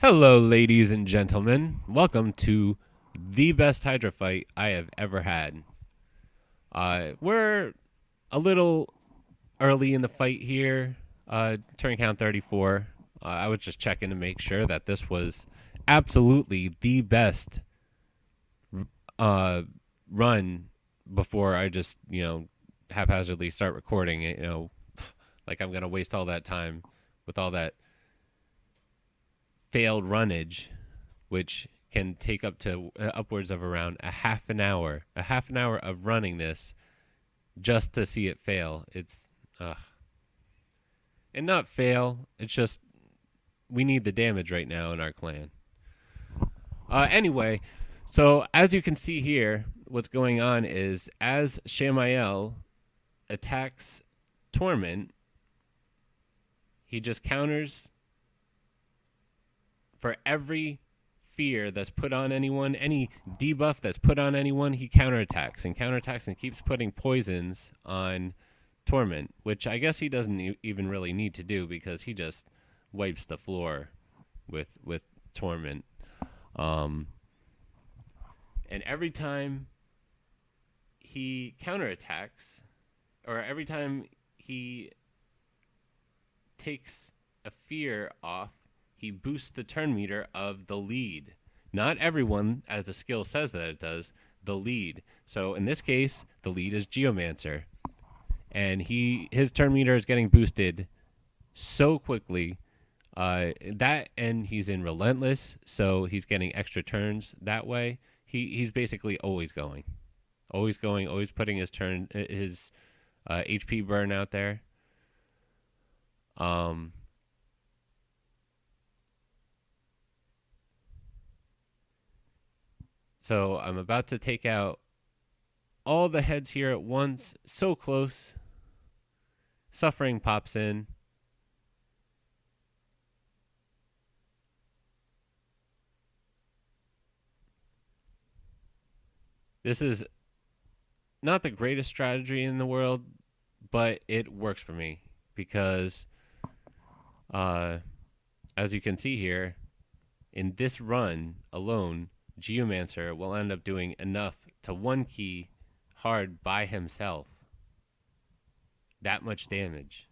Hello, ladies and gentlemen. Welcome to the best Hydra fight I have ever had. We're a little early in the fight here. Turn count 34. I was just checking to make sure that this was absolutely the best uh, run before I just, haphazardly start recording it. Like I'm going to waste all that time with all that failed runnage, which can take up to upwards of around a half an hour of running this just to see it fail. It's and not fail. It's just we need the damage right now in our clan. Anyway, so as you can see here, what's going on is as Shamael attacks Torment, he just counters for every fear that's put on anyone, any debuff that's put on anyone, he counterattacks and keeps putting poisons on Torment, which I guess he doesn't even really need to do because he just wipes the floor with Torment. And every time he counterattacks, or every time he takes a fear off, he boosts the turn meter of the lead. Not everyone, as the skill says that it does, the lead. So in this case, the lead is Geomancer. And his turn meter is getting boosted so quickly. That and he's in relentless, so he's getting extra turns that way. He's basically always going, always putting his HP burn out there. So I'm about to take out all the heads here at once. So close. Suffering pops in. This is not the greatest strategy in the world, but it works for me because, as you can see here, in this run alone, Geomancer will end up doing enough to one key hard by himself. That much damage.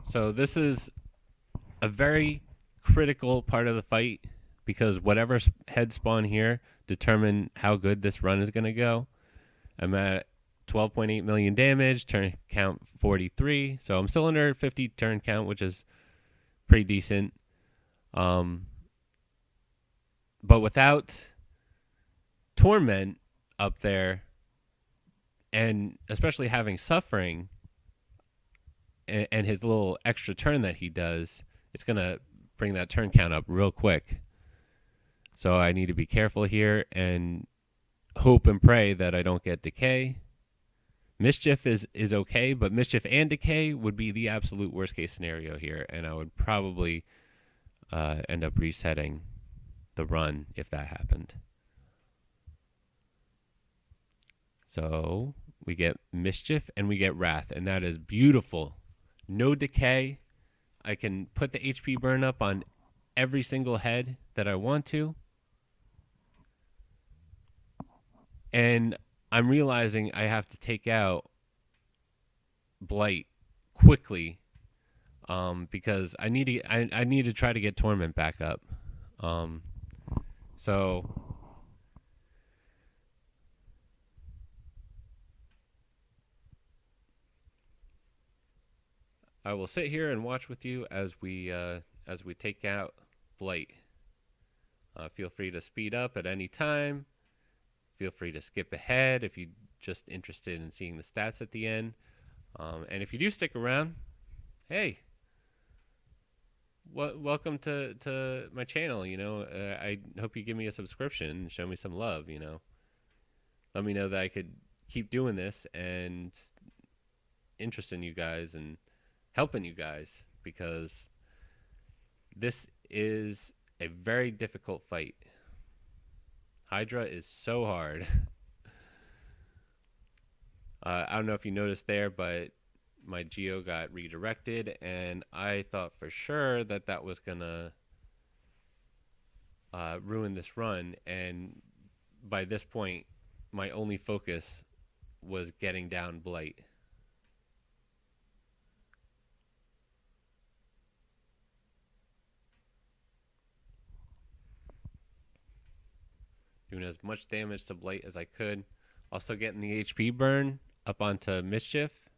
So this is a very critical part of the fight because whatever head spawn here determine how good this run is going to go. I'm at 12.8 million damage, turn count 43, so I'm still under 50 turn count, which is pretty decent. But without Torment up there, and especially having Suffering and his little extra turn that he does, it's going to bring that turn count up real quick. So I need to be careful here and hope and pray that I don't get Decay. Mischief is okay, but Mischief and Decay would be the absolute worst case scenario here, and I would probably end up resetting the run if that happened. So we get Mischief and we get Wrath, and that is beautiful. No Decay. I can put the HP burn up on every single head that I want to. And I'm realizing I have to take out Blight quickly because I need to try to get Torment back up. So I will sit here and watch with you as we take out Blight. Feel free to speed up at any time. Feel free to skip ahead if you're just interested in seeing the stats at the end. And if you do stick around, hey, welcome to my channel. I hope you give me a subscription and show me some love. Let me know that I could keep doing this and interest in you guys and helping you guys, because this is a very difficult fight. Hydra is so hard. I don't know if you noticed there, but my Geo got redirected, and I thought for sure that that was going to ruin this run. And by this point, my only focus was getting down Blight. Doing as much damage to Blight as I could. Also getting the HP burn up onto Mischief.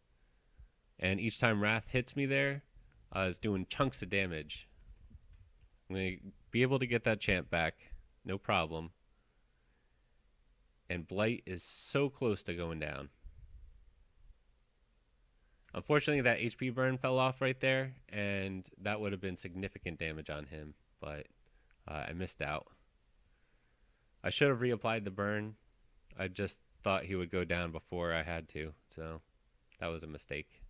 And each time Wrath hits me there, I was doing chunks of damage. I'm going to be able to get that champ back. No problem. And Blight is so close to going down. Unfortunately, that HP burn fell off right there, and that would have been significant damage on him, but I missed out. I should have reapplied the burn. I just thought he would go down before I had to, so that was a mistake.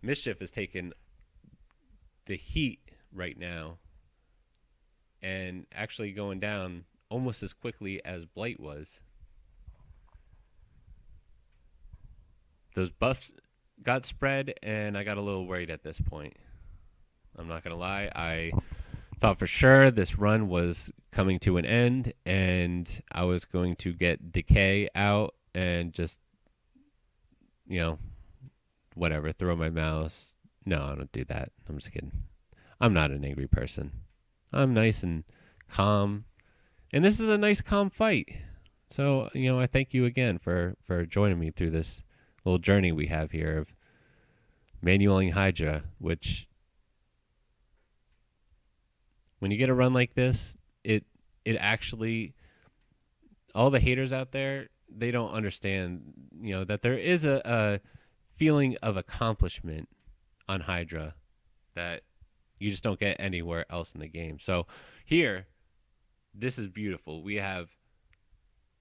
Mischief is taking the heat right now and actually going down almost as quickly as Blight was. Those buffs got spread, and I got a little worried at this point. I'm not going to lie. I thought for sure this run was coming to an end, and I was going to get Decay out and just, whatever, throw my mouse. No, I don't do that. I'm just kidding. I'm not an angry person. I'm nice and calm. And this is a nice, calm fight. So, I thank you again for joining me through this little journey we have here of manualing Hydra, which when you get a run like this, it actually, all the haters out there, they don't understand, that there is a feeling of accomplishment on Hydra that you just don't get anywhere else in the game. So here, this is beautiful. We have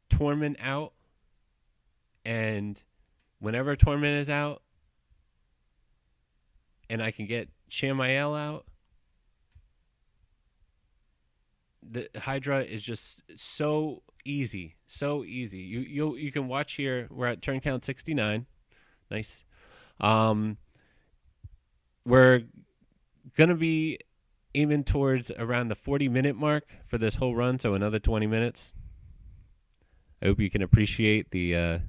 Torment out, and whenever Torment is out and I can get Shamael out, the Hydra is just so easy. So easy. You can watch here. We're at turn count 69. Nice. We're going to be aiming towards around the 40-minute mark for this whole run, so another 20 minutes. I hope you can appreciate the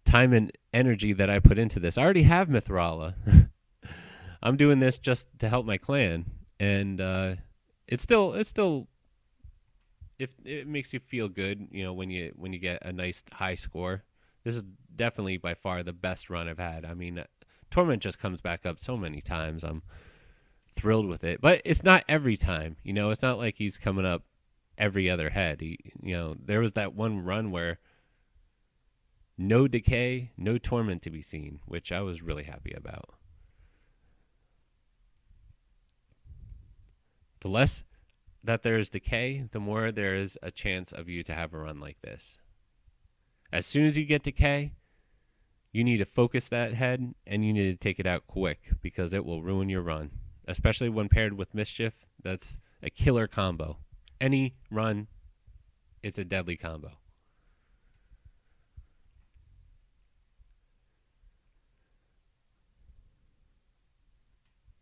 time and energy that I put into this. I already have Mithrala. I'm doing this just to help my clan, and it makes you feel good, when you get a nice high score. This is definitely by far the best run I've had. I mean, Torment just comes back up so many times. I'm thrilled with it, but it's not every time. It's not like he's coming up every other head. There was that one run where no Decay, no Torment to be seen, which I was really happy about. The less that there is Decay, the more there is a chance of you to have a run like this. As soon as you get Decay, you need to focus that head, and you need to take it out quick, because it will ruin your run, especially when paired with Mischief. That's a killer combo. Any run, it's a deadly combo.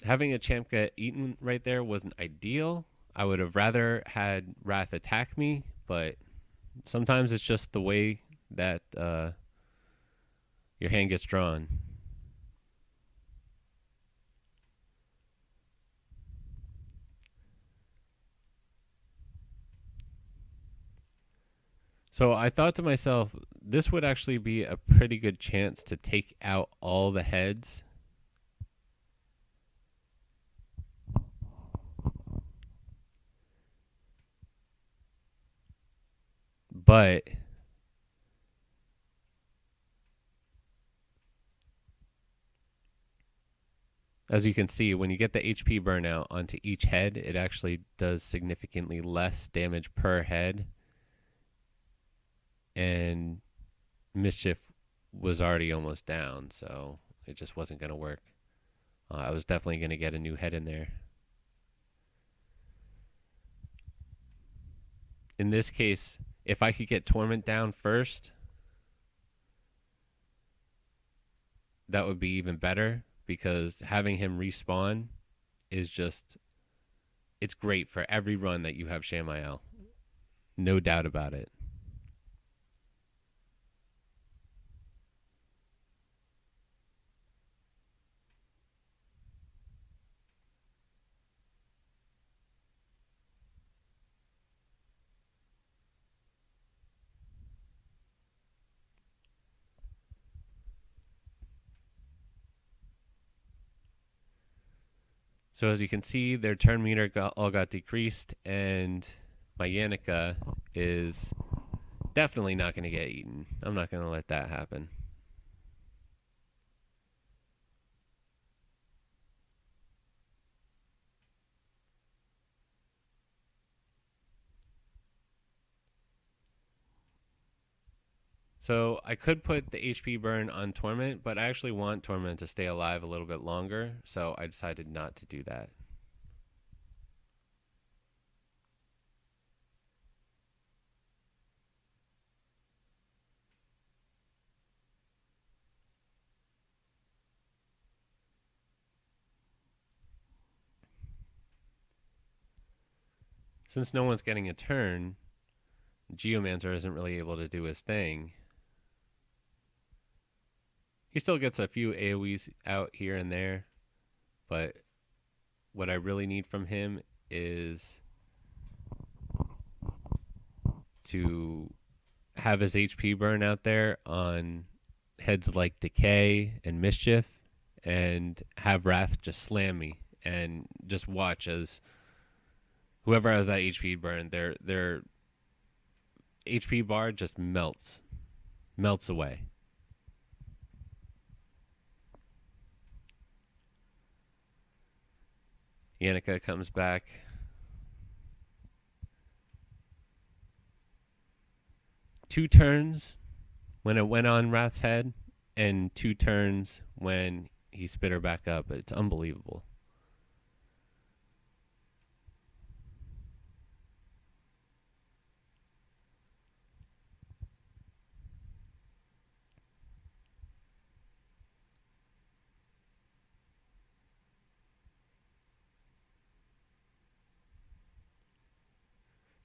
Having a champ get eaten right there wasn't ideal. I would have rather had Wrath attack me, but sometimes it's just the way that your hand gets drawn. So I thought to myself, this would actually be a pretty good chance to take out all the heads. But as you can see, when you get the HP burnout onto each head, it actually does significantly less damage per head. And Mischief was already almost down, so it just wasn't going to work. I was definitely going to get a new head in there. In this case, if I could get Torment down first, that would be even better, because having him respawn is just, it's great for every run that you have Shamael. No doubt about it. So as you can see, their turn meter all got decreased, and my Yannica is definitely not going to get eaten. I'm not going to let that happen. So I could put the HP burn on Torment, but I actually want Torment to stay alive a little bit longer, so I decided not to do that. Since no one's getting a turn, Geomancer isn't really able to do his thing. He still gets a few AoEs out here and there, but what I really need from him is to have his HP burn out there on heads like Decay and Mischief, and have Wrath just slam me, and just watch as whoever has that HP burn, their HP bar just melts away. Yannica comes back. Two turns when it went on Wrath's head, and 2 turns when he spit her back up. It's unbelievable.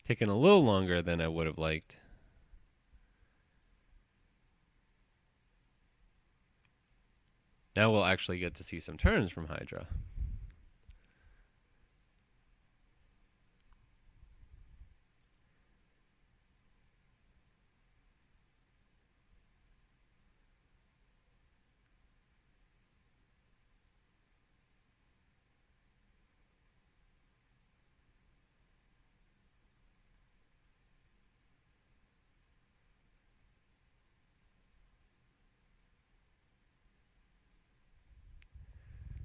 Taking a little longer than I would have liked. Now we'll actually get to see some turns from Hydra.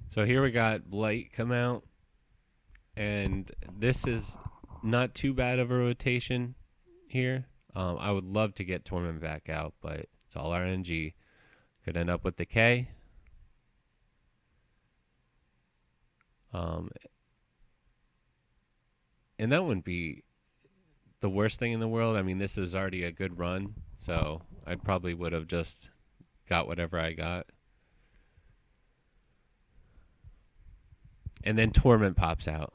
So here we got Blight come out, and this is not too bad of a rotation here. I would love to get Torment back out, but it's all RNG. Could end up with Decay. And that wouldn't be the worst thing in the world. I mean, this is already a good run, so I probably would have just got whatever I got. And then Torment pops out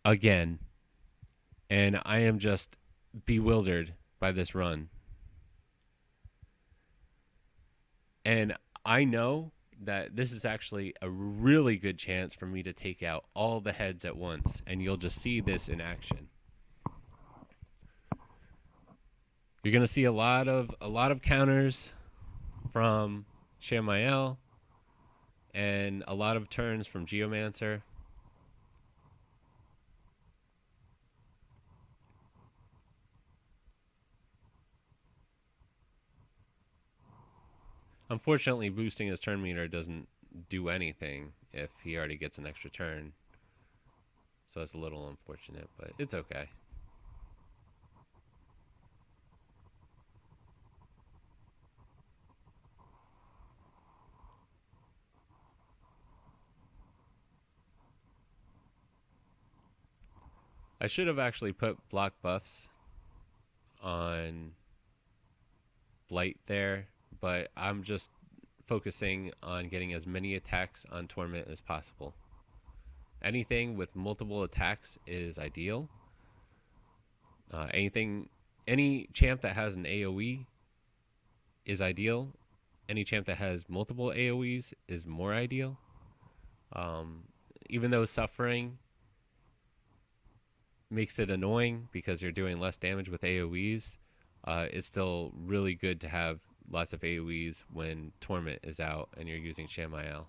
again, and I am just bewildered by this run. And I know that this is actually a really good chance for me to take out all the heads at once, and you'll just see this in action. You're going to see a lot of counters from Shamael, and a lot of turns from Geomancer. Unfortunately, boosting his turn meter doesn't do anything if he already gets an extra turn. So it's a little unfortunate, but it's okay. I should have actually put block buffs on Blight there, but I'm just focusing on getting as many attacks on Torment as possible. Anything with multiple attacks is ideal. Any champ that has an AoE is ideal. Any champ that has multiple AoEs is more ideal. Um, Even though suffering makes it annoying because you're doing less damage with AoEs, it's still really good to have lots of AoEs when Torment is out and you're using Shammy.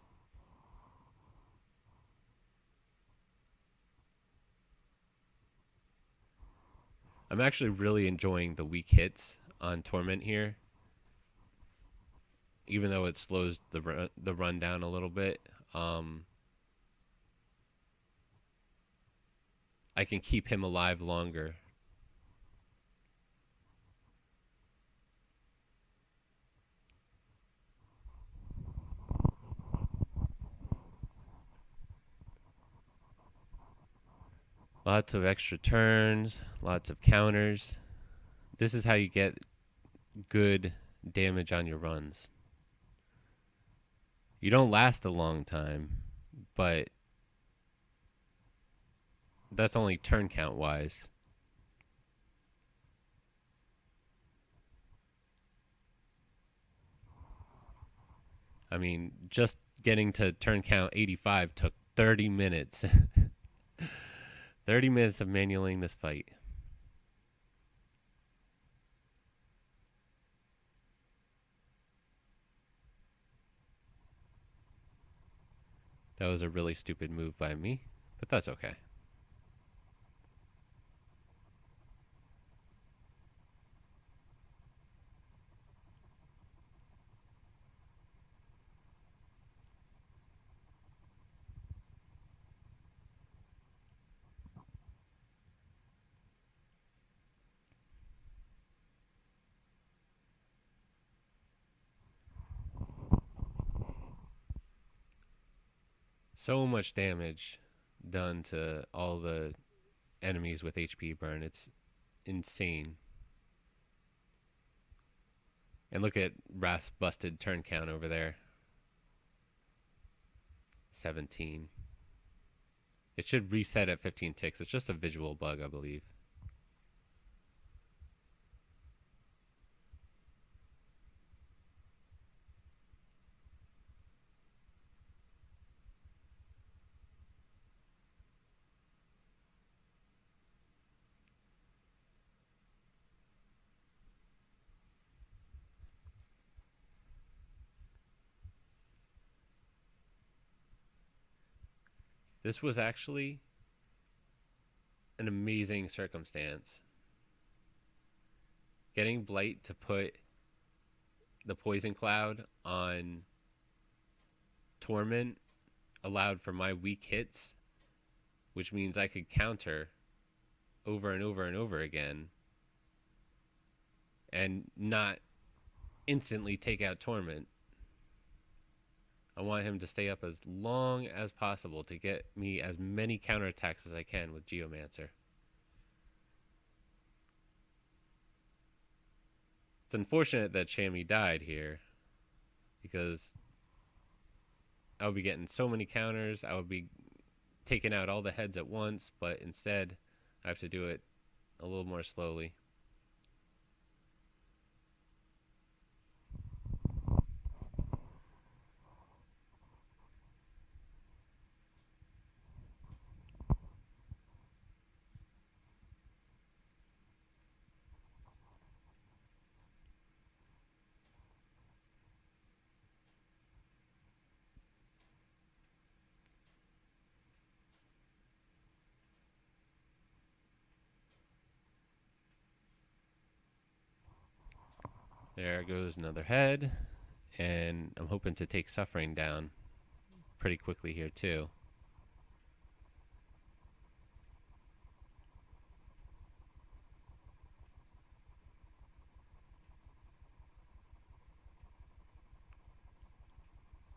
I'm actually really enjoying the weak hits on Torment here, even though it slows the run down a little bit. I can keep him alive longer. Lots of extra turns, lots of counters. This is how you get good damage on your runs. You don't last a long time, but that's only turn count wise. I mean, just getting to turn count 85 took 30 minutes. 30 minutes of manualing this fight. That was a really stupid move by me, but that's okay. So much damage done to all the enemies with HP burn. It's insane. And look at Wrath's busted turn count over there. 17. It should reset at 15 ticks. It's just a visual bug, I believe. This was actually an amazing circumstance. Getting Blight to put the Poison Cloud on Torment allowed for my weak hits, which means I could counter over and over and over again and not instantly take out Torment. I want him to stay up as long as possible to get me as many counterattacks as I can with Geomancer. It's unfortunate that Shammy died here because I would be getting so many counters. I would be taking out all the heads at once, but instead I have to do it a little more slowly. There goes another head, and I'm hoping to take Suffering down pretty quickly here too.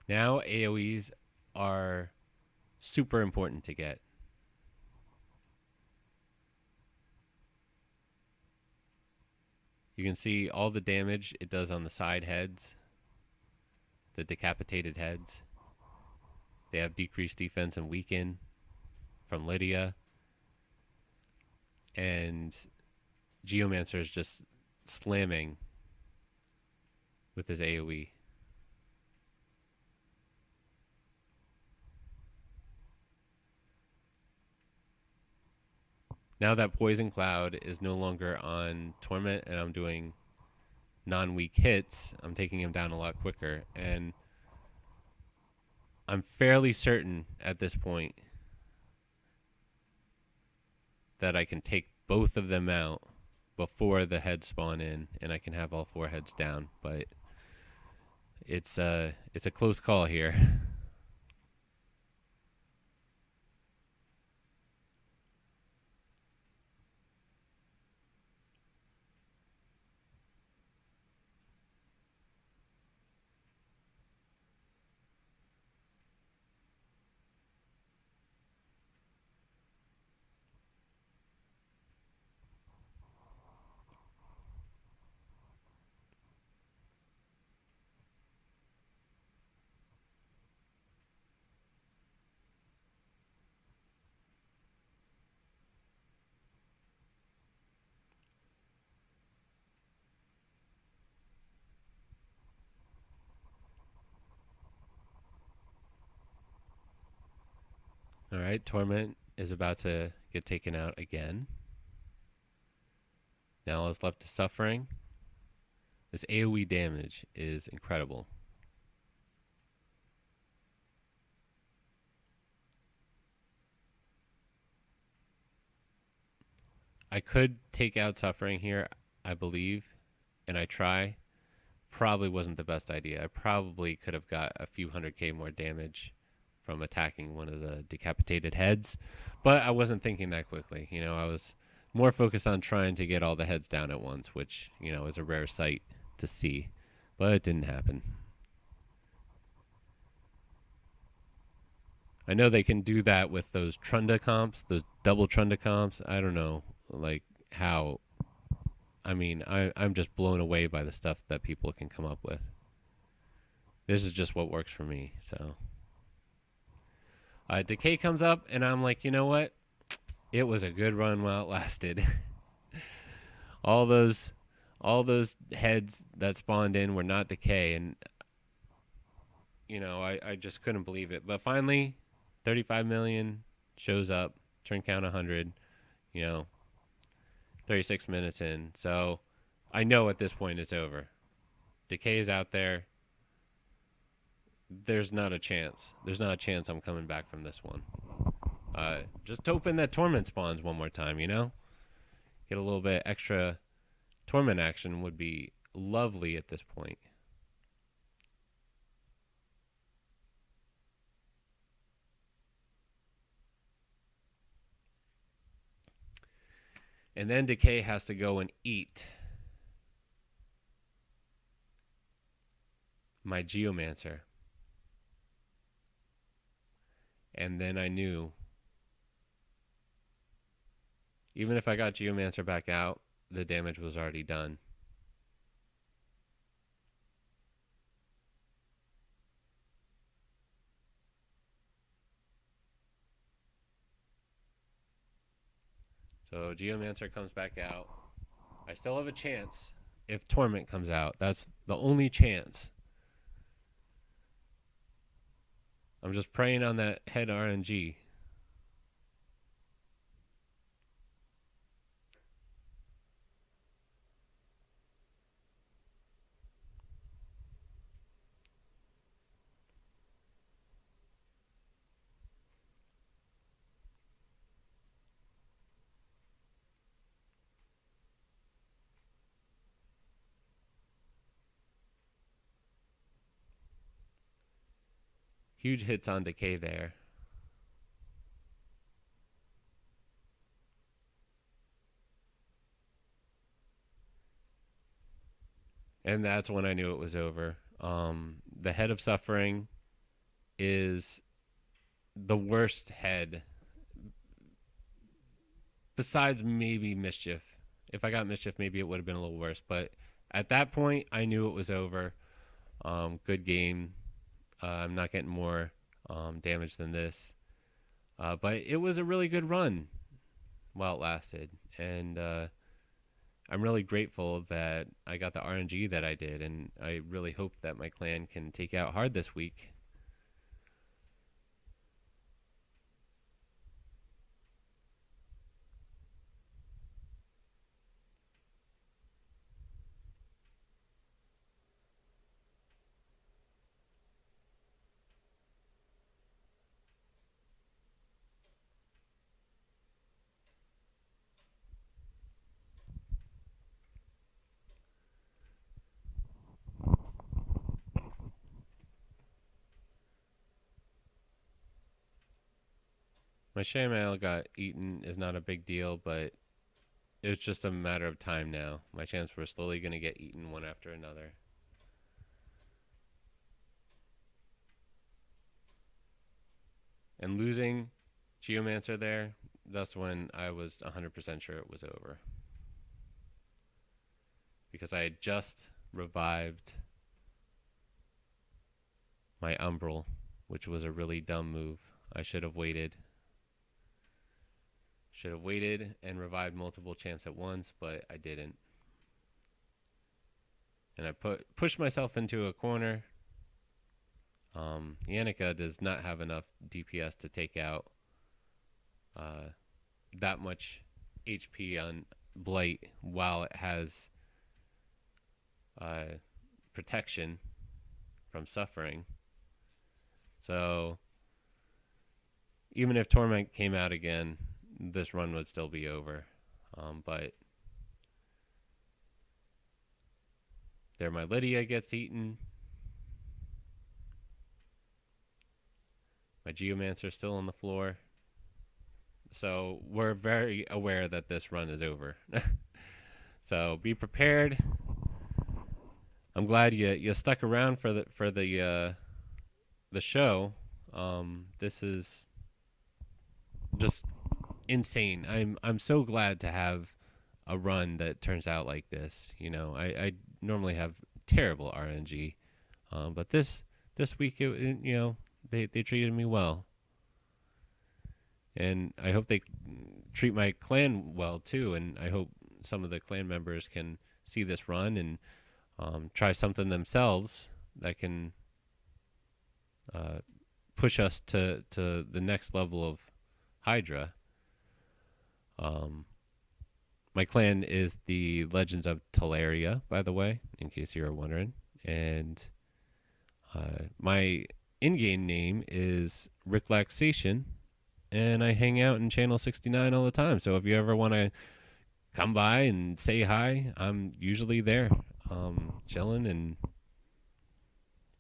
Now AoEs are super important to get. You can see all the damage it does on the side heads, the decapitated heads. They have decreased defense and weaken from Lydia. And Geomancer is just slamming with his AoE. Now that Poison Cloud is no longer on Torment and I'm doing non-weak hits, I'm taking him down a lot quicker. And I'm fairly certain at this point that I can take both of them out before the heads spawn in and I can have all 4 heads down. But it's a close call here. All right, Torment is about to get taken out again. Now all is left to Suffering. This AoE damage is incredible. I could take out Suffering here, I believe, and I try. Probably wasn't the best idea. I probably could have got a few 100k more damage from attacking one of the decapitated heads, but I wasn't thinking that quickly. You know, I was more focused on trying to get all the heads down at once, which, you know, is a rare sight to see, but it didn't happen. I know they can do that with those Trunda comps, those double Trunda comps. I don't know, like how. I mean, I'm just blown away by the stuff that people can come up with. This is just what works for me. So, Decay comes up, and I'm like, you know what? It was a good run while it lasted. all those heads that spawned in were not Decay, and you know, I just couldn't believe it. But finally, 35 million shows up, turn count 100, you know, 36 minutes in. So I know at this point it's over. Decay is out there. There's not a chance. There's not a chance I'm coming back from this one. Just hoping that Torment spawns one more time, you know? Get a little bit extra Torment action would be lovely at this point. And then Decay has to go and eat my Geomancer. And then I knew, even if I got Geomancer back out, the damage was already done. So Geomancer comes back out. I still have a chance if Torment comes out. That's the only chance. I'm just praying on that head RNG. Huge hits on Decay there. And that's when I knew it was over. The Head of Suffering is the worst head, besides maybe Mischief if I got mischief, maybe it would have been a little worse. But at that point, I knew it was over. Good game. I'm not getting more damage than this. But it was a really good run while it lasted. And I'm really grateful that I got the RNG that I did. And I really hope that my clan can take out hard this week. My Shammy got eaten is not a big deal, but it's just a matter of time now. My chance were slowly going to get eaten one after another. And losing Geomancer there, that's when I was 100% sure it was over. Because I had just revived my Umbral, which was a really dumb move. I should have waited. Should have waited and revived multiple champs at once, but I didn't. And I pushed myself into a corner. Yannica does not have enough DPS to take out that much HP on Blight while it has protection from suffering. So even if Torment came out again, this run would still be over. But there my Lydia gets eaten. My Geomancer still on the floor. So we're very aware that this run is over. So be prepared. I'm glad you stuck around for the show. This is just insane. I'm so glad to have a run that turns out like this. You know, I normally have terrible RNG, but this week they treated me well, and I hope they treat my clan well too. And I hope some of the clan members can see this run and try something themselves that can push us to the next level of Hydra. My clan is the Legends of Teleria, by the way, in case you were wondering. And my in-game name is Ricklaxation, and I hang out in Channel 69 all the time. So if you ever want to come by and say hi, I'm usually there, chilling and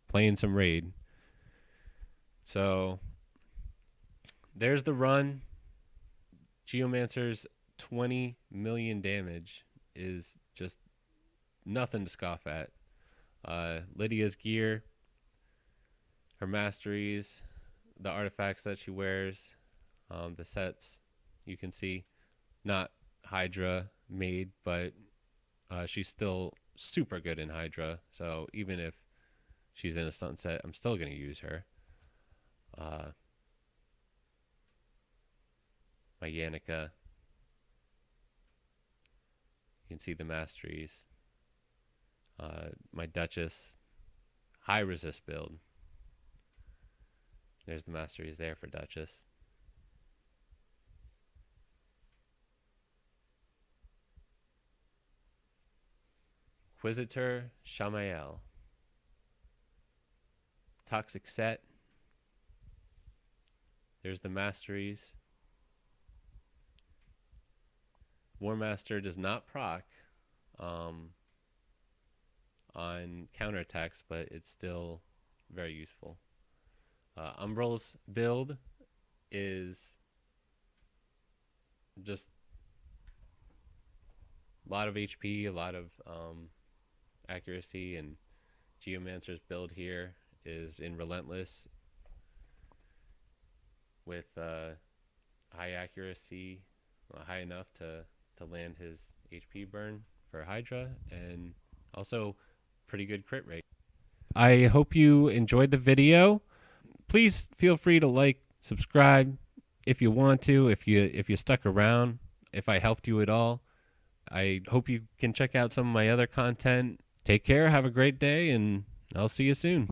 playing some Raid. So there's the run. Geomancer's 20 million damage is just nothing to scoff at. Lydia's gear, her masteries, the artifacts that she wears, the sets you can see, not Hydra made, but she's still super good in Hydra. So even if she's in a sunset, I'm still going to use her. My Yannica. You can see the masteries. My Duchess. High resist build. There's the masteries there for Duchess. Inquisitor Shamael. Toxic set. There's the masteries. War Master does not proc on counterattacks, but it's still very useful. Umbral's build is just a lot of HP, a lot of accuracy, and Geomancer's build here is in relentless with high accuracy, high enough to to land his HP burn for Hydra, and also pretty good crit rate. I hope you enjoyed the video. Please feel free to like, subscribe if you want to, if you stuck around, if I helped you at all. I hope you can check out some of my other content. Take care, have a great day, and I'll see you soon.